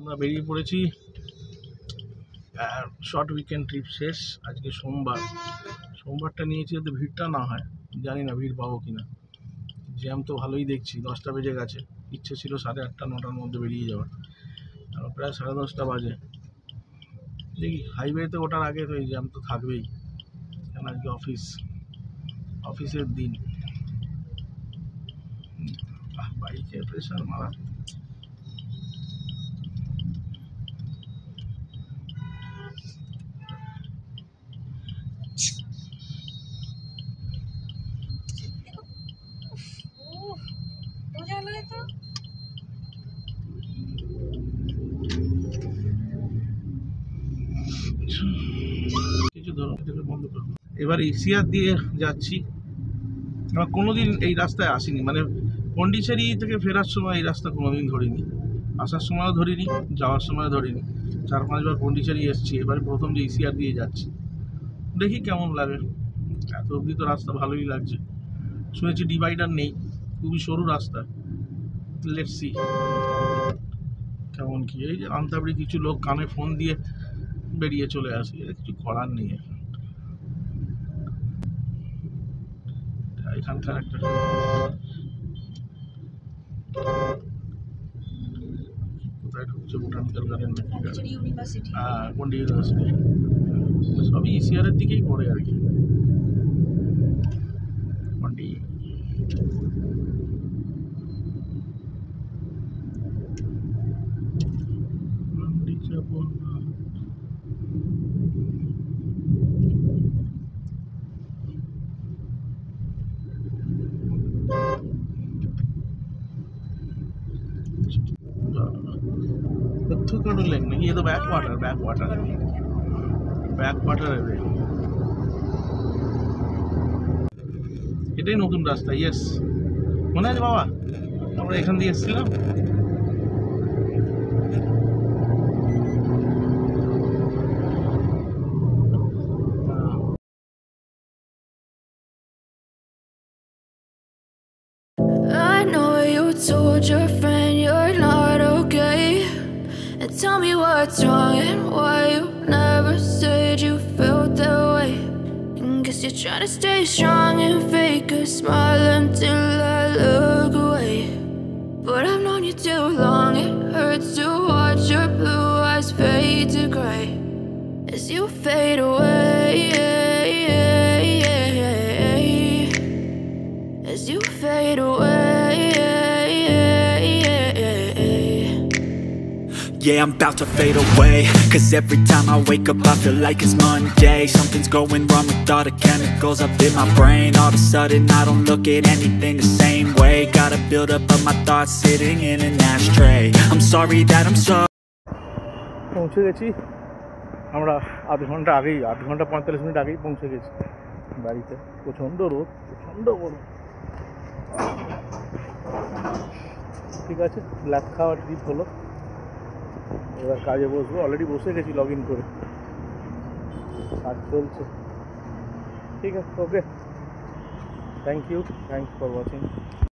আমরা বেরিয়ে পড়েছি। শর্ট উইকেন্ড ট্রিপ শেষ। আজকে সোমবারটা নিয়েছি যাতে ভিড়টা না হয়। জানি না ভিড় পাবো কিনা। জ্যাম তো ভালোই দেখছি, 10টা বেজে গেছে। ইচ্ছে ছিল 8:30 9টার মধ্যে বেরিয়ে যাওয়ার, প্রায় 10:30 বাজে। দেখি হাইওয়েতে ওঠার আগে তো এই জ্যাম তো থাকবেই, কেন আজকে অফিসের দিন। বাইকের প্রেশার মারা। কিছু ধরুন বন্ধ করবো। এবার ইসিআর দিয়ে যাচ্ছি। আমরা কোনোদিন এই রাস্তায় আসিনি, মানে পন্ডিচেরি থেকে ফেরার সময় এই রাস্তা কোনোদিন ধরিনি, আসার সময়ও ধরিনি, যাওয়ার সময়ও ধরিনি। 4-5 বার পন্ডিচেরি এসেছি, এবারে প্রথম যে ইসিআর দিয়ে যাচ্ছি। দেখি কেমন লাগে। এত অবধি তো রাস্তা ভালোই লাগছে। শুনেছি ডিভাইডার নেই, খুবই সরু রাস্তা। লেটস সি কেমন কি। এই যে আন্তাবড়ি কিছু লোক কানে ফোন দিয়ে বেরিয়ে চলে আসে, কিছু করার নেই। এখানকার একটা কোথায় ঢুকছে, বোটানিক্যাল গার্ডেন নাকি? হ্যাঁ, পন্ডিচেরি ইউনিভার্সিটি। সবই ইসিআরের দিকেই পড়ে আর কি। लेक नहीं, ये तो बैक वाटर है। এটাই নতুন রাস্তা। ইয়েস, মনে আছে বাবা, আমরা এখান দিয়ে এসেছিলাম। I know you told your friend you're not okay, and tell me what's wrong and why you never said you felt that way. And guess you're trying to stay strong and fake a smile until I look away. But I've known you too long, it hurts to watch your blue eyes fade to gray as you fade away, as you fade away. Yeah, I'm about to fade away, cause every time I wake up I feel like it's Monday. Something's going wrong with all the chemicals up in my brain. All of a sudden I don't look at anything the same way. Gotta build up of my thoughts sitting in an ashtray. I'm sorry that I'm so পৌঁছে গেছি আমরা আধ ঘন্টা 45 minute আগেই পৌঁছে গেছি বাড়িতে। প্রচণ্ড রোদ, প্রচণ্ড গরম। ঠিক আছে, ব্ল্যাক খাওয়ার ট্রিপ হলো। এবার কাজে বসবো, অলরেডি বসে গেছি লগ ইন করে, কাজ চলছে। ঠিক আছে, okay, thank you, thanks for watching.